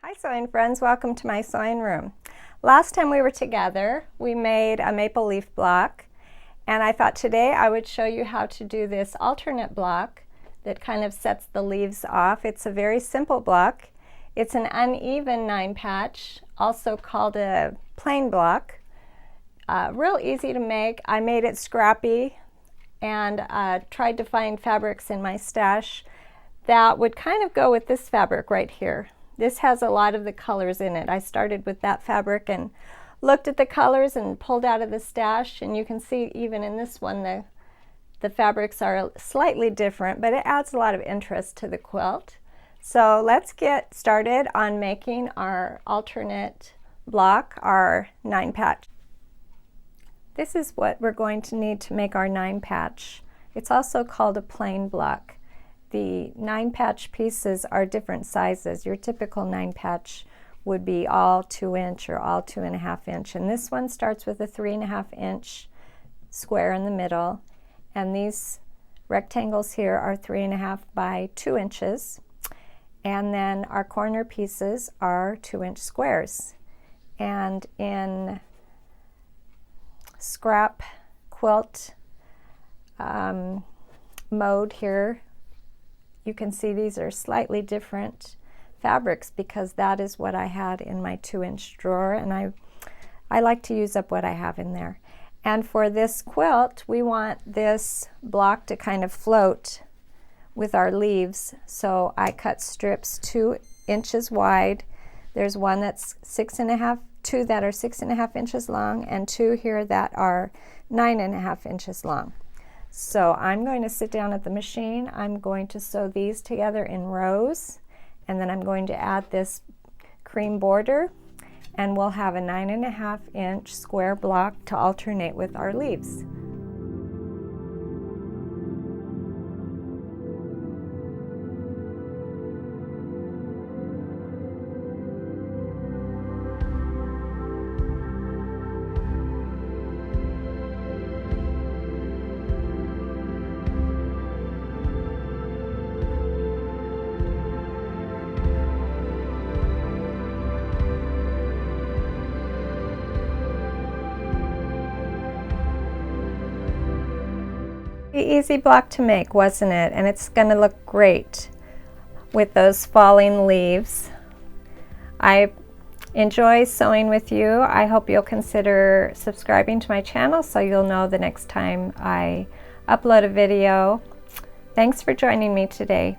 Hi sewing friends, welcome to my sewing room. Last time we were together we made a maple leaf block, and I thought today I would show you how to do this alternate block that kind of sets the leaves off. It's a very simple block. It's an uneven 9-patch, also called a plain block. Real easy to make. I made it scrappy and tried to find fabrics in my stash that would kind of go with this fabric right here. This has a lot of the colors in it. I started with that fabric and looked at the colors and pulled out of the stash, and you can see even in this one the fabrics are slightly different, but it adds a lot of interest to the quilt. So let's get started on making our alternate block, our 9-patch. This is what we're going to need to make our 9-patch. It's also called a plain block. The 9-patch pieces are different sizes. Your typical 9-patch would be all 2-inch or all 2.5-inch, and this one starts with a 3.5-inch square in the middle, and these rectangles here are 3.5 by 2 inches, and then our corner pieces are 2-inch squares. And in scrap quilt mode here, you can see these are slightly different fabrics because that is what I had in my 2-inch drawer, and I like to use up what I have in there. And for this quilt, we want this block to kind of float with our leaves, so I cut strips 2 inches wide. There's one that's 6.5, 2 that are 6.5 inches long, and 2 here that are 9.5 inches long. So I'm going to sit down at the machine. I'm going to sew these together in rows, and then I'm going to add this cream border, and we'll have a 9.5-inch square block to alternate with our leaves. Easy block to make, wasn't it? And it's going to look great with those falling leaves. I enjoy sewing with you. I hope you'll consider subscribing to my channel so you'll know the next time I upload a video. Thanks for joining me today.